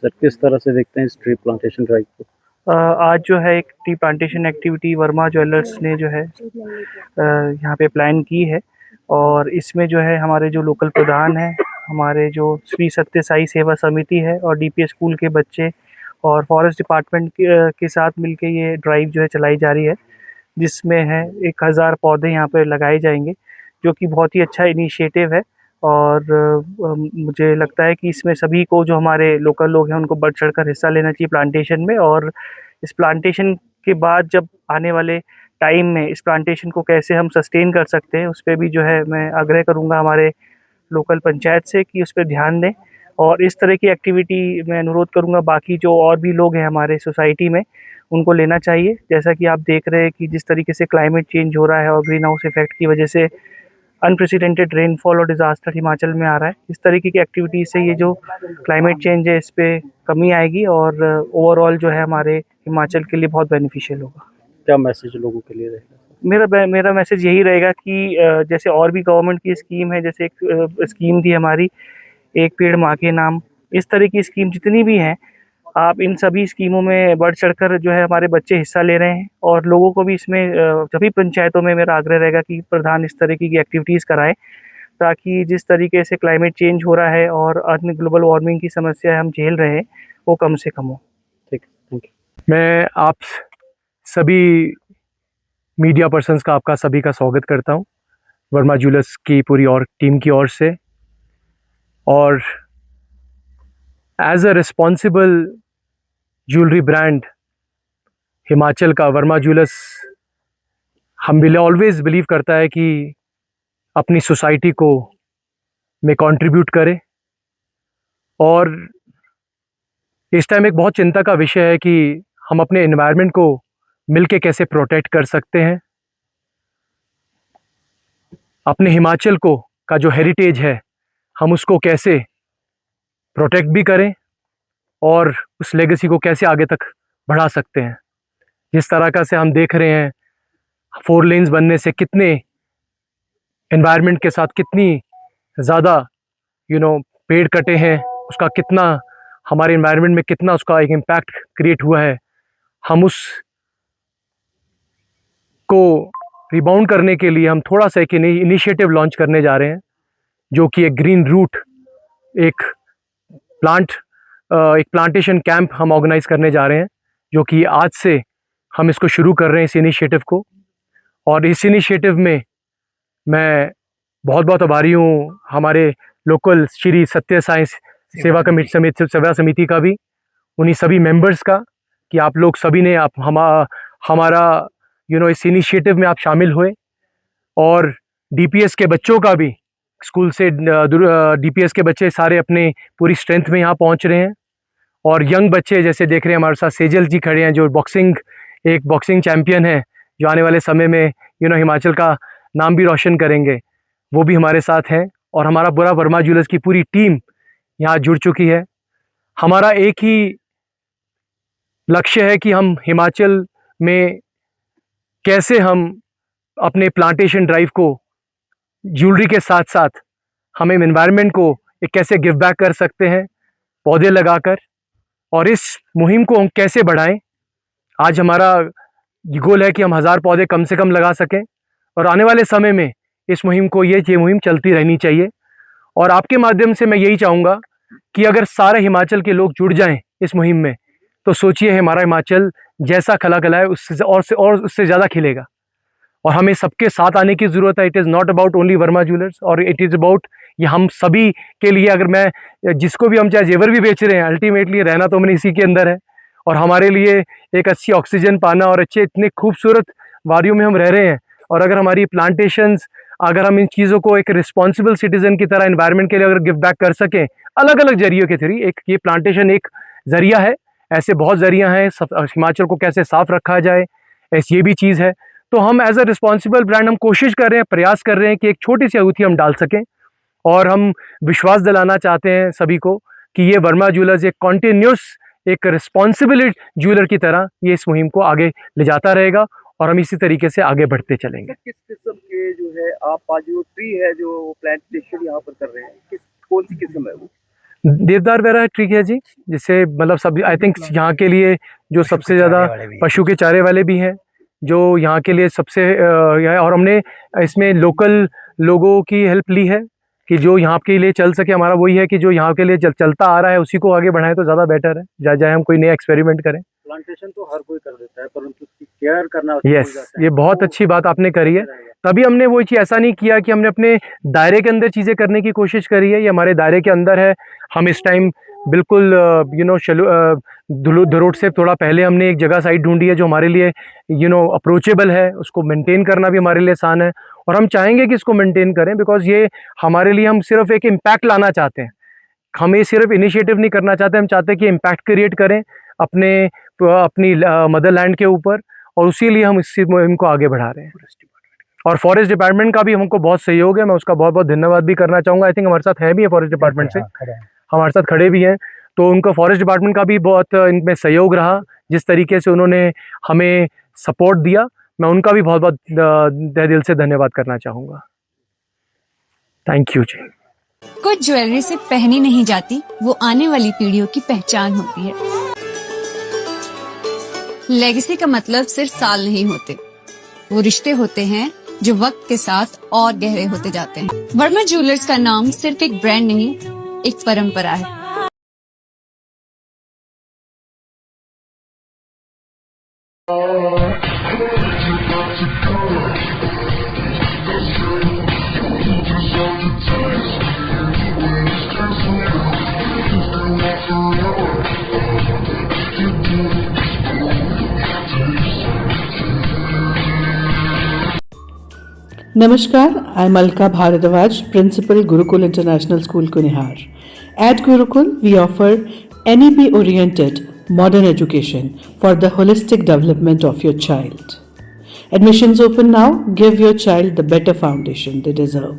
Sir किस तरह से देखते हैं इस ट्री प्लांटेशन ड्राइव को? आज जो है एक tea plantation activity Verma jewellers ने जो है यहाँ पे प्लान की है। और इसमें जो है हमारे जो लोकल प्रधान हैं, हमारे जो श्री सत्य साई सेवा समिति है और डीपीएस स्कूल के बच्चे और फॉरेस्ट डिपार्टमेंट के साथ मिलके ये ड्राइव जो है चलाई जा रही है, जिसमें है 1000 पौधे यहाँ पे लगाए जाएंगे, जो कि बहुत ही अच्छा इनिशिएटिव है। और मुझे लगता है कि इसमें सभी को, जो हमारे लोकल लोग हैं, उनको बढ़ चढ़कर हिस्सा लेना चाहिए प्लांटेशन में। और इस प्लांटेशन के बाद जब आने वाले टाइम में इस प्लांटेशन को कैसे हम सस्टेन कर सकते हैं, उस पर भी जो है मैं आग्रह करूँगा हमारे लोकल पंचायत से कि उस पर ध्यान दें। और इस तरह की एक्टिविटी मैं अनुरोध करूँगा बाकी जो और भी लोग हैं हमारे सोसाइटी में, उनको लेना चाहिए। जैसा कि आप देख रहे हैं कि जिस तरीके से क्लाइमेट चेंज हो रहा है और ग्रीन हाउस इफेक्ट की वजह से अनप्रेसिडेंटेड रेनफॉल और डिज़ास्टर हिमाचल में आ रहा है, इस तरीके की एक्टिविटीज़ से ये जो क्लाइमेट चेंज है इस पे कमी आएगी और ओवरऑल जो है हमारे हिमाचल के लिए बहुत बेनिफिशियल होगा। क्या मैसेज लोगों के लिए रहेगा? मेरा मैसेज यही रहेगा कि जैसे और भी गवर्नमेंट की स्कीम है, जैसे एक स्कीम थी हमारी एक पेड़ माँ के नाम, इस तरह की स्कीम जितनी भी हैं, आप इन सभी स्कीमों में बढ़ चढ़कर जो है हमारे बच्चे हिस्सा ले रहे हैं। और लोगों को भी इसमें सभी पंचायतों में मेरा आग्रह रहेगा कि प्रधान इस तरीके की एक्टिविटीज़ कराएं, ताकि जिस तरीके से क्लाइमेट चेंज हो रहा है और अन्य ग्लोबल वार्मिंग की समस्या हम झेल रहे हैं, वो कम से कम हो। ठीक, थैंक यू। मैं आप सभी मीडिया पर्सन्स का आपका सभी का स्वागत करता हूं वर्मा ज्वेलर्स की पूरी और टीम की ओर से। और as a responsible jewellery brand Himachal का वर्मा ज्वेलर्स हम भी ऑलवेज बिलीव करता है कि अपनी सोसाइटी को में कंट्रीब्यूट करे। और इस टाइम एक बहुत चिंता का विषय है कि हम अपने एनवायरनमेंट को मिलके कैसे प्रोटेक्ट कर सकते हैं, अपने हिमाचल को का जो हेरिटेज है हम उसको कैसे प्रोटेक्ट भी करें और उस लेगेसी को कैसे आगे तक बढ़ा सकते हैं। जिस तरह का से हम देख रहे हैं 4 लेन्स बनने से कितने एनवायरनमेंट के साथ कितनी ज़्यादा पेड़ कटे हैं, उसका कितना हमारे एनवायरनमेंट में कितना उसका एक इम्पैक्ट क्रिएट हुआ है। हम उस को रिबाउंड करने के लिए हम थोड़ा सा एक इनिशिएटिव लॉन्च करने जा रहे हैं, जो कि एक ग्रीन रूट एक प्लांटेशन कैंप हम ऑर्गेनाइज करने जा रहे हैं, जो कि आज से हम इसको शुरू कर रहे हैं इस इनिशिएटिव को। और इस इनिशिएटिव में मैं बहुत बहुत आभारी हूँ हमारे लोकल श्री सत्य साई सेवा समिति का भी, उन्हीं सभी मेंबर्स का, कि आप लोग सभी ने आप हमारा इस इनिशिएटिव में आप शामिल हुए। और डीपीएस के बच्चों का भी, स्कूल से डीपीएस के बच्चे सारे अपने पूरी स्ट्रेंथ में यहाँ पहुँच रहे हैं। और यंग बच्चे जैसे देख रहे हैं हमारे साथ सेजल जी खड़े हैं, जो एक बॉक्सिंग चैंपियन है, जो आने वाले समय में हिमाचल का नाम भी रोशन करेंगे, वो भी हमारे साथ हैं। और हमारा पूरा वर्मा ज्वेलर्स की पूरी टीम यहाँ जुड़ चुकी है। हमारा एक ही लक्ष्य है कि हम हिमाचल में कैसे हम अपने प्लांटेशन ड्राइव को ज्वेलरी के साथ साथ हम एनवायरनमेंट को एक कैसे गिव बैक कर सकते हैं पौधे लगाकर, और इस मुहिम को हम कैसे बढ़ाएं। आज हमारा गोल है कि हम 1000 पौधे कम से कम लगा सकें, और आने वाले समय में इस मुहिम को ये मुहिम चलती रहनी चाहिए। और आपके माध्यम से मैं यही चाहूँगा कि अगर सारे हिमाचल के लोग जुड़ जाएं इस मुहिम में, तो सोचिए हमारा हिमाचल जैसा खिला खिला है उससे और उससे ज़्यादा खिलेगा। और हमें सबके साथ आने की ज़रूरत है। It is not about only Verma jewellers, और इट इज़ अबाउट ये हम सभी के लिए। अगर मैं जिसको भी हम चाहे जेवर भी बेच रहे हैं, अल्टीमेटली रहना तो हमने इसी के अंदर है। और हमारे लिए एक अच्छी ऑक्सीजन पाना और अच्छे इतने खूबसूरत वादियों में हम रह रहे हैं, और अगर हमारी प्लांटेशंस, अगर हम इन चीज़ों को एक रिस्पॉन्सिबल सिटीजन की तरह एनवायरनमेंट के लिए अगर गिव बैक कर सकें अलग अलग जरियों के थ्रू, एक ये प्लांटेशन एक जरिया है, ऐसे बहुत जरिया हैं। हिमाचल को कैसे साफ रखा जाए, ऐसी ये भी चीज़ है। तो हम एज अ रिस्पॉन्सिबल ब्रांड हम कोशिश कर रहे हैं, प्रयास कर रहे हैं कि एक छोटी सी आहुति हम डाल सकें। और हम विश्वास दिलाना चाहते हैं सभी को कि ये वर्मा ज्वेलर्स एक कॉन्टिन्यूस एक रिस्पॉन्सिबल ज्वेलर की तरह ये इस मुहिम को आगे ले जाता रहेगा, और हम इसी तरीके से आगे बढ़ते चलेंगे। किस किस्म के जो है आप आज जो ट्री है जो प्लांटेशन यहाँ पर कर रहे हैं, कौन सी किस्म है वो? देवदार वगैरह ठीक है जी, जिससे मतलब सब आई थिंक यहाँ के लिए जो सबसे ज़्यादा पशु के चारे वाले भी हैं, जो यहाँ के लिए सबसे और हमने इसमें लोकल लोगों की हेल्प ली है कि जो यहाँ के लिए चल सके। हमारा वही है कि जो यहाँ के लिए चलता आ रहा है उसी को आगे बढ़ाएं तो ज़्यादा बेटर है, जाए हम कोई नया एक्सपेरिमेंट करें। प्लांटेशन तो हर कोई कर देता है, परंतु उसकी केयर करना यस, ये बहुत अच्छी बात आपने करी है। तभी हमने वो चीज़ ऐसा नहीं किया कि हमने अपने दायरे के अंदर चीज़ें करने की कोशिश करी है, ये हमारे दायरे के अंदर है। हम इस टाइम बिल्कुल धरोट से थोड़ा पहले हमने एक जगह साइट ढूंढी है जो हमारे लिए अप्रोचेबल है, उसको मेंटेन करना भी हमारे लिए आसान है और हम चाहेंगे कि इसको मेंटेन करें, बिकॉज ये हमारे लिए, हम सिर्फ एक इम्पैक्ट लाना चाहते हैं, हम ये सिर्फ इनिशिएटिव नहीं करना चाहते, हम चाहते हैं कि इम्पैक्ट क्रिएट करें अपनी मदरलैंड के ऊपर, और उसी लिए हम इस मुहिम को आगे बढ़ा रहे हैं। और फॉरेस्ट डिपार्टमेंट का भी हमको बहुत सहयोग है, मैं उसका बहुत बहुत धन्यवाद भी करना चाहूँगा। आई थिंक हमारे साथ है भी है फॉरेस्ट डिपार्टमेंट से, हमारे साथ खड़े भी हैं, तो उनका फॉरेस्ट डिपार्टमेंट का भी बहुत इनमें सहयोग रहा। जिस तरीके से उन्होंने हमें सपोर्ट दिया, मैं उनका भी बहुत बहुत तहे दिल से धन्यवाद करना चाहूँगा। थैंक यू जी। कुछ ज्वेलरी से पहनी नहीं जाती, वो आने वाली पीढ़ियों की पहचान होती है। लेगेसी का मतलब सिर्फ साल नहीं होते, वो रिश्ते होते हैं जो वक्त के साथ और गहरे होते जाते हैं। वर्मा ज्वेलर्स का नाम सिर्फ एक ब्रांड नहीं, एक परंपरा है। Namaskar, I'm Alka Bharadwaj, Principal Gurukul International School, Kunihar. At Gurukul, we offer NEP-oriented modern education for the holistic development of your child. Admissions open now. Give your child the better foundation they deserve.